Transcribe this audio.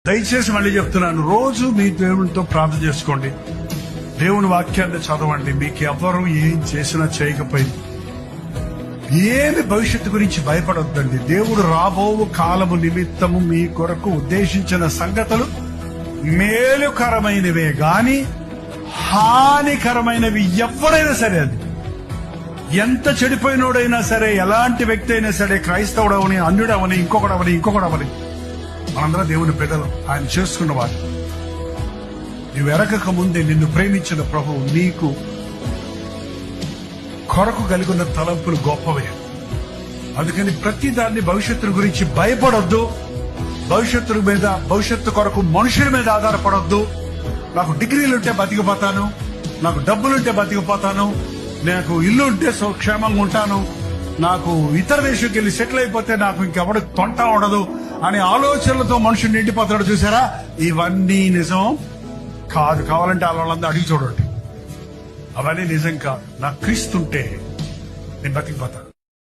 దయచేసి మళ్ళీ చెప్తున్నాను, రోజు మీ దేవునితో ప్రార్థన చేసుకోండి, దేవుని వాక్యాన్ని చదవండి. మీకు ఎవరు ఏం చేసినా చేయకపోయింది ఏమి భవిష్యత్తు గురించి భయపడొద్దండి. దేవుడు రాబో కాలము నిమిత్తము మీ కొరకు ఉద్దేశించిన సంగతులు మేలుకరమైనవే గాని హానికరమైనవి ఎవరైనా సరే, అది ఎంత చెడిపోయినోడైనా సరే, ఎలాంటి వ్యక్తి అయినా సరే, క్రైస్తవుడవని, అన్యుడవని, ఇంకొకడవని మనందరం దేవుని బిడ్డలు, ఆయన చేసుకున్నవాడు. నువ్వు ఎరగక ముందే నిన్ను ప్రేమించిన ప్రభువు నీకు కొరకు కలిగిన తలంపులు గొప్పవే. అందుకని ప్రతి దాన్ని భవిష్యత్తు గురించి భయపడొద్దు. భవిష్యత్తు కొరకు మనుషుల మీద ఆధారపడొద్దు. నాకు డిగ్రీలుంటే బతికిపోతాను, నాకు డబ్బులుంటే బతికిపోతాను, నాకు ఇల్లు ఉంటే క్షేమంగా ఉంటాను, నాకు ఇతర దేశంకి వెళ్ళి సెటిల్ అయిపోతే నాకు ఇంకెవడు తొంట ఉండదు అనే ఆలోచనలతో మనుషులు నిండిపోతాడు. చూసారా, ఇవన్నీ నిజం కాదు. కావాలంటే వాళ్ళందరూ అడిగి చూడండి, అవన్నీ నిజం కాదు. నాకు క్రీస్తుంటే నేను బతికిపోతాను.